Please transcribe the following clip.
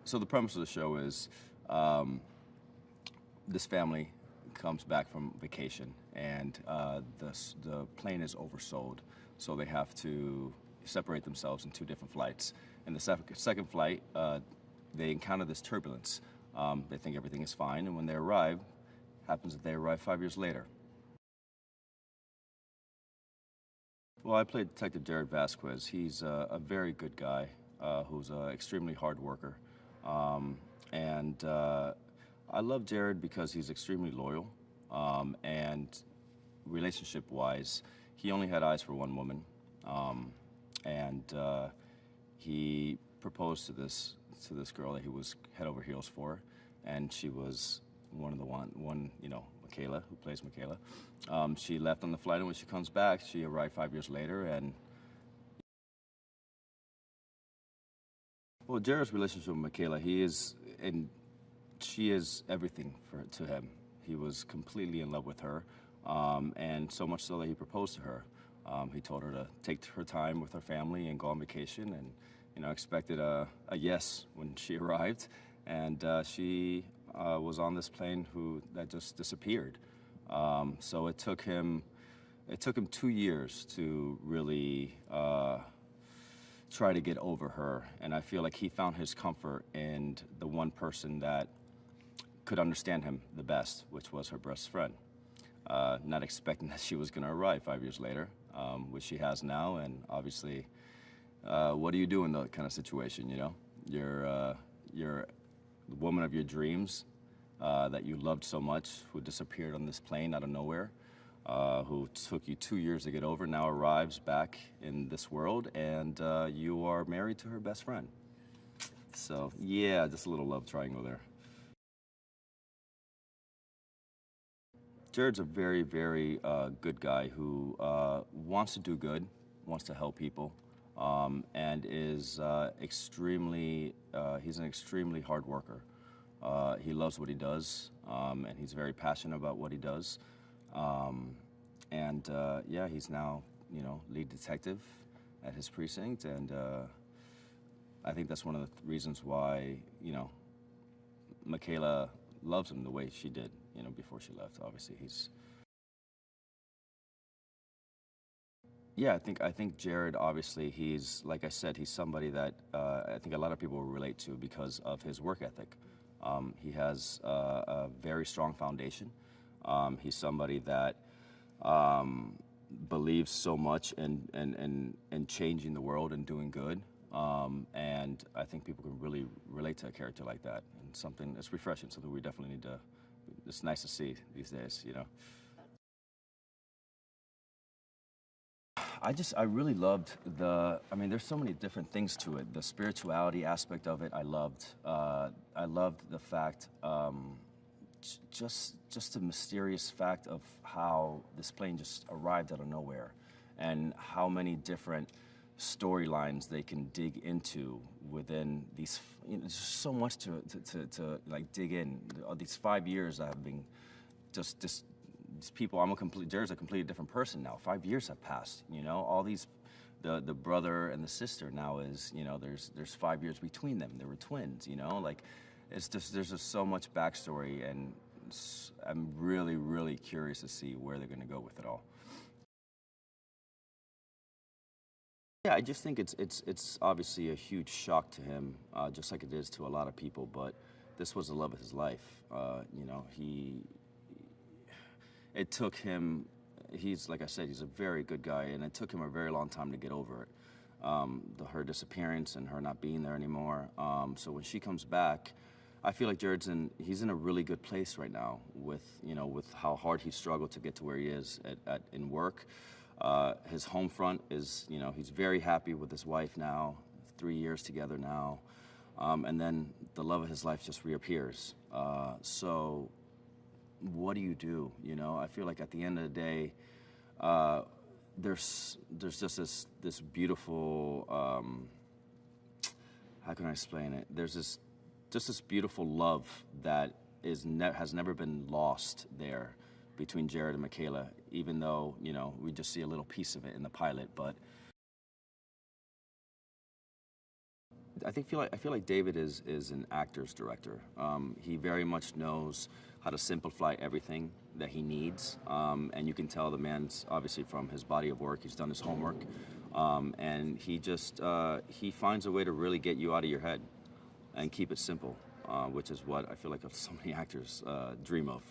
So the premise of the show is this family comes back from vacation, and the plane is oversold, so they have to separate themselves in two different flights. In the second flight, they encounter this turbulence. They think everything is fine, and when they arrive, happens that they arrive 5 years later. Well, I played Detective Jared Vasquez. He's a very good guy who's an extremely hard worker. And I love Jared because he's extremely loyal, and relationship-wise, he only had eyes for one woman, and he proposed to this girl that he was head over heels for, and she was one Michaela, who plays Michaela. She left on the flight, and when she comes back, she arrived 5 years later, and well, Jared's relationship with Michaela, she is everything to him. He was completely in love with her, and so much so that he proposed to her. He told her to take her time with her family and go on vacation, and expected a yes when she arrived, and she was on this plane that just disappeared. So it took him 2 years to really try to get over her, and I feel like he found his comfort in the one person that could understand him the best, which was her best friend. Not expecting that she was going to arrive 5 years later, which she has now, and obviously, what do you do in that kind of situation? You're the woman of your dreams that you loved so much, who disappeared on this plane out of nowhere, who took you 2 years to get over, now arrives back in this world, and you are married to her best friend. So yeah, just a little love triangle there. Jared's a very, very good guy who wants to do good, wants to help people, and is he's an extremely hard worker. He loves what he does, and he's very passionate about what he does. Yeah, he's now, lead detective at his precinct, and I think that's one of the reasons why, Michaela loves him the way she did, before she left. Obviously, yeah, I think Jared, obviously, he's, like I said, he's somebody that I think a lot of people will relate to because of his work ethic. He has a very strong foundation. He's somebody that believes so much in changing the world and doing good. And I think people can really relate to a character like that, and something that's refreshing, something we definitely need to, it's nice to see these days, I really loved there's so many different things to it. The spirituality aspect of it, I loved the fact, just the mysterious fact of how this plane just arrived out of nowhere, and how many different storylines they can dig into within these. There's so much to like dig in. These 5 years I have been just these people. Jared's a completely different person now. 5 years have passed. All these, the brother and the sister now is, there's 5 years between them. They were twins. It's just, there's just so much backstory, and I'm really, really curious to see where they're going to go with it all. Yeah, I just think it's obviously a huge shock to him, just like it is to a lot of people. But this was the love of his life. It took him. He's, like I said, he's a very good guy, and it took him a very long time to get over it. Her disappearance and her not being there anymore. So when she comes back, I feel like he's in a really good place right now with how hard he struggled to get to where he is in work. His home front is, he's very happy with his wife now, 3 years together now. And then the love of his life just reappears. So what do you do? I feel like at the end of the day, there's just this beautiful, how can I explain it? There's this beautiful love that has never been lost there between Jared and Michaela, even though, we just see a little piece of it in the pilot. But I feel like David is an actor's director. He very much knows how to simplify everything that he needs, and you can tell the man's obviously from his body of work. He's done his homework, and he finds a way to really get you out of your head and keep it simple, which is what I feel like so many actors dream of.